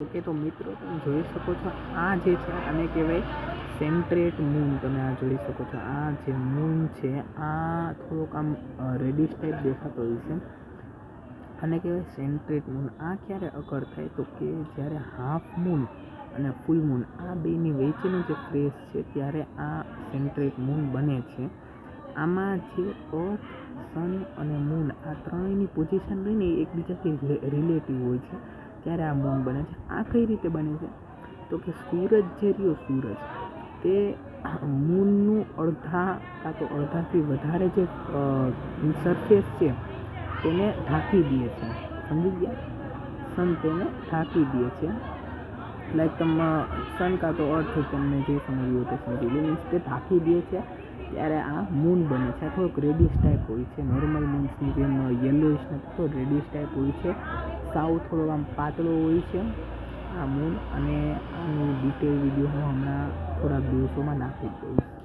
Okay, તો મિત્રો તમે જોઈ શકો છો આ જે છે આને કહેવાય સેન્ટ્રેટ મૂન. તમે આ જોઈ શકો છો આ જે મૂન છે આ થોડોક આમ રેડિશ ટાઈપ દેખાતો હોય છે. આને કહેવાય સેન્ટ્રેટ મૂન. આ ક્યારે અકર થાય તો કે જ્યારે હાફ મૂન અને ફૂલ મૂન આ બેની વચ્ચેનો જે ફેઝ છે ત્યારે આ સેન્ટ્રેટ મૂન બને છે. આમાં જે અર્થ, સન અને મૂન આ ત્રણેયની પોઝિશન રહીને એકબીજાથી રિલેટિવ હોય છે ત્યારે આ મૂન બને છે. આ કઈ રીતે બને છે તો કે સૂરજ જે રહ્યો સૂરજ તે મૂનનું અડધાથી વધારે જે સરફેસ છે તેને ઢાંકી દે છે. સમજી ગયા? સન તેને ઢાંકી દે છે. લાઈક તમે સન કાં તો અર્થ તમને જે સમજવું તે સમજી લો. મીન્સ તે ઢાંકી દે છે ત્યારે આ મૂન બને છે. આ થોડોક રેડિશ ટાઈપ હોય છે. નોર્મલ મૂન્સની જેમ યલોઇશ નથી, થોડો રેડિશ ટાઈપ હોય છે. સાવ થોડો આમ પાતળો હોય છે આ મૂન. અને આની ડિટેલ વિડીયો હું હમણાં થોડાક દિવસોમાં નાખી દઈશ.